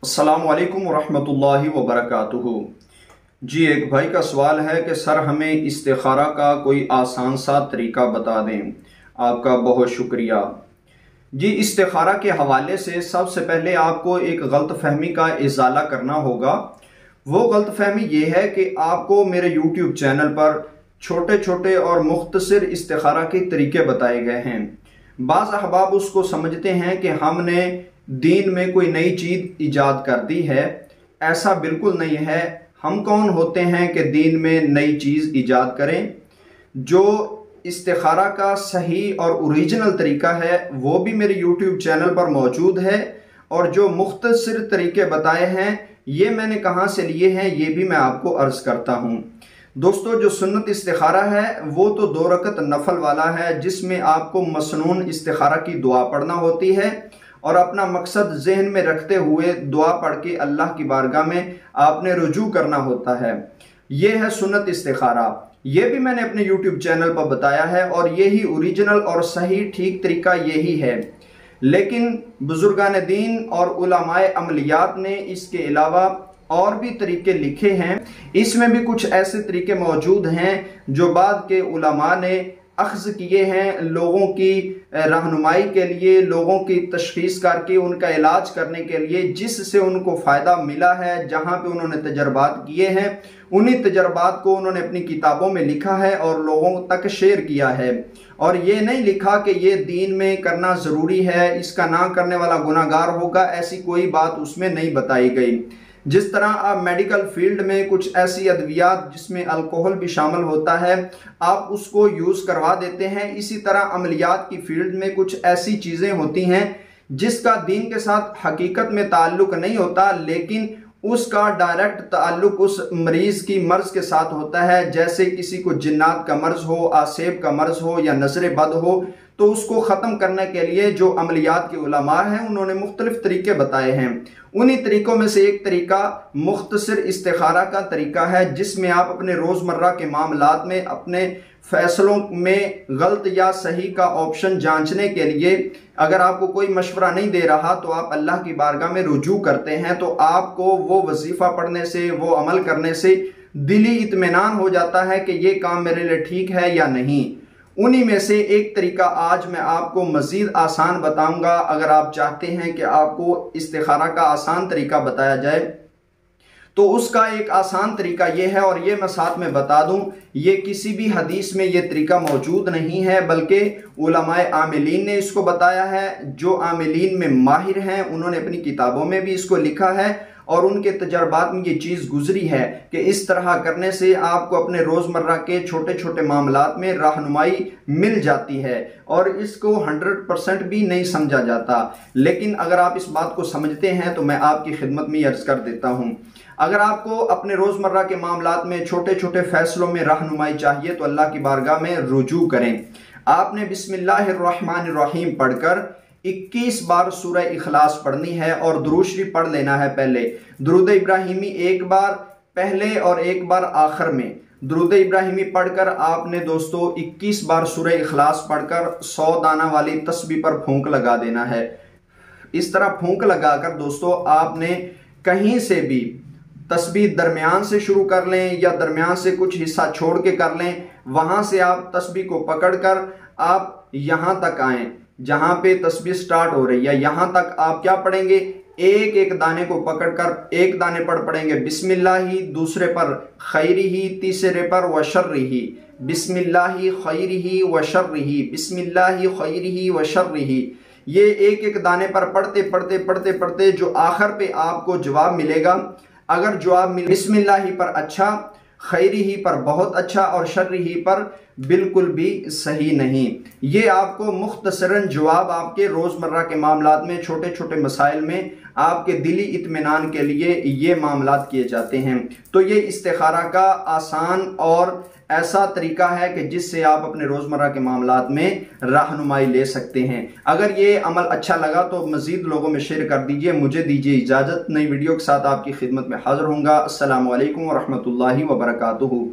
अस्सलामु अलैकुम वरहमतुल्लाहि वबरकातुहू। जी, एक भाई का सवाल है कि सर हमें इस्तिखारा का कोई आसान सा तरीका बता दें। आपका बहुत शुक्रिया। जी, इस्तिखारा के हवाले से सबसे पहले आपको एक गलत फहमी का इजाला करना होगा। वो गलत फहमी ये है कि आपको मेरे यूट्यूब चैनल पर छोटे छोटे और मुख्तसर इस्तिखारा के तरीके बताए गए हैं। बाज़ अहबाब उसको समझते हैं कि हमने दीन में कोई नई चीज़ ईजाद कर दी है। ऐसा बिल्कुल नहीं है। हम कौन होते हैं कि दीन में नई चीज़ ईजाद करें? जो इस्तिखारा का सही और ओरिजिनल तरीका है वो भी मेरे यूट्यूब चैनल पर मौजूद है, और जो मुख्तसर तरीके बताए हैं ये मैंने कहाँ से लिए हैं ये भी मैं आपको अर्ज़ करता हूँ। दोस्तों, जो सुन्नत इस्तिखारा है वो तो 2 रकत नफल वाला है, जिसमें आपको मसनून इस्तिखारा की दुआ पढ़ना होती है और अपना मकसद जहन में रखते हुए दुआ पढ़ के अल्लाह की बारगाह में आपने रुजू करना होता है। ये है सुन्नत इस्तिखारा। ये भी मैंने अपने यूट्यूब चैनल पर बताया है और यही ओरिजिनल और सही ठीक तरीका यही है। लेकिन बुजुर्गान दीन और उलमाए अमलियात ने इसके अलावा और भी तरीके लिखे हैं। इसमें भी कुछ ऐसे तरीके मौजूद हैं जो बाद के उलमा ने अख्ज़ किए हैं लोगों की रहनुमाई के लिए, लोगों की तशख़ीस करके उनका इलाज करने के लिए, जिससे उनको फ़ायदा मिला है। जहाँ पे उन्होंने तजर्बात किए हैं उन्हीं तजर्बात को उन्होंने अपनी किताबों में लिखा है और लोगों तक शेयर किया है। और ये नहीं लिखा कि ये दीन में करना ज़रूरी है, इसका ना करने वाला गुनाहगार होगा, ऐसी कोई बात उसमें नहीं बताई गई। जिस तरह आप मेडिकल फील्ड में कुछ ऐसी अद्वियात जिसमें अल्कोहल भी शामिल होता है आप उसको यूज़ करवा देते हैं, इसी तरह अमलियात की फील्ड में कुछ ऐसी चीज़ें होती हैं जिसका दीन के साथ हकीकत में ताल्लुक़ नहीं होता, लेकिन उसका डायरेक्ट ताल्लुक़ उस मरीज़ की मर्ज़ के साथ होता है। जैसे किसी को जिन्नात का मर्ज़ हो, आसेब का मर्ज़ हो या नज़र बद हो, तो उसको ख़त्म करने के लिए जो अमलियात के उलमा हैं उन्होंने मुख्तलिफ तरीके बताए हैं। उन्हीं तरीकों में से एक तरीका मुख्तसर इस्तिखारा का तरीका है, जिसमें आप अपने रोज़मर्रा के मामलात में अपने फ़ैसलों में गलत या सही का ऑप्शन जांचने के लिए अगर आपको कोई मशवरा नहीं दे रहा तो आप अल्लाह की बारगाह में रुजू करते हैं, तो आपको वो वजीफ़ा पढ़ने से, वो अमल करने से दिली इत्मीनान हो जाता है कि ये काम मेरे लिए ठीक है या नहीं। उन्हीं में से एक तरीका आज मैं आपको मज़ीद आसान बताऊंगा। अगर आप चाहते हैं कि आपको इस्तिखारा का आसान तरीका बताया जाए तो उसका एक आसान तरीका ये है, और ये मैं साथ में बता दूं, ये किसी भी हदीस में ये तरीका मौजूद नहीं है, बल्कि उलमाए आमिलीन ने इसको बताया है। जो आमिलीन में माहिर हैं उन्होंने अपनी किताबों में भी इसको लिखा है और उनके तजर्बात में ये चीज़ गुजरी है कि इस तरह करने से आपको अपने रोज़मर्रा के छोटे छोटे मामलात में रहनुमाई मिल जाती है, और इसको 100% भी नहीं समझा जाता। लेकिन अगर आप इस बात को समझते हैं तो मैं आपकी खिदमत में अर्ज़ कर देता हूँ। अगर आपको अपने रोज़मर्रा के मामलात में छोटे छोटे फ़ैसलों में रहनुमाई चाहिए तो अल्लाह की बारगाह में रुजू करें। आपने बिस्मिल्लाहिर्रहमानिर्रहीम पढ़कर 21 बार सूरह इखलास पढ़नी है और दुरूद शरीफ पढ़ लेना है। पहले दुरूद इब्राहिमी 1 बार पहले और 1 बार आखिर में। दुरूद इब्राहिमी पढ़कर आपने दोस्तों 21 बार सूरह इखलास पढ़कर 100 दाना वाली तस्बीह पर फूंक लगा देना है। इस तरह फूंक लगाकर दोस्तों आपने कहीं से भी तस्बीह दरमियान से शुरू कर लें या दरमियान से कुछ हिस्सा छोड़ के कर लें, वहां से आप तस्बीह को पकड़कर आप यहां तक आएं जहां पे तस्बीह स्टार्ट हो रही है। यहां तक आप क्या पढ़ेंगे, एक एक दाने को पकड़कर एक दाने पर पढ़ेंगे बिस्मिल्लाही, दूसरे पर खैरिही, तीसरे पर वशर्रिही, बिस्मिल्लाही खैरिही वशर्रिही, बिस्मिल्लाही खैरिही वशर्रिही। ये एक एक दाने पर पढ़ते पढ़ते पढ़ते पढ़ते जो आखिर पे आपको जवाब मिलेगा, अगर जवाब मिले बिस्मिल्लाही पर अच्छा, खैरिही पर बहुत अच्छा और शर्रिही पर बिल्कुल भी सही नहीं, ये आपको मुख्तसरन जवाब आपके रोज़मर्रा के मामलात में छोटे छोटे मसाइल में आपके दिली इत्मीनान के लिए ये मामलात किए जाते हैं। तो ये इस्तिखारा का आसान और ऐसा तरीका है कि जिससे आप अपने रोज़मर्रा के मामलात में रहनुमाई ले सकते हैं। अगर ये अमल अच्छा लगा तो मज़ीद लोगों में शेयर कर दीजिए। मुझे दीजिए इजाज़त, नई वीडियो के साथ आपकी खिदमत में हाज़िर होऊंगा। अस्सलामु अलैकुम वरहमतुल्लाहि वबरकातुहू।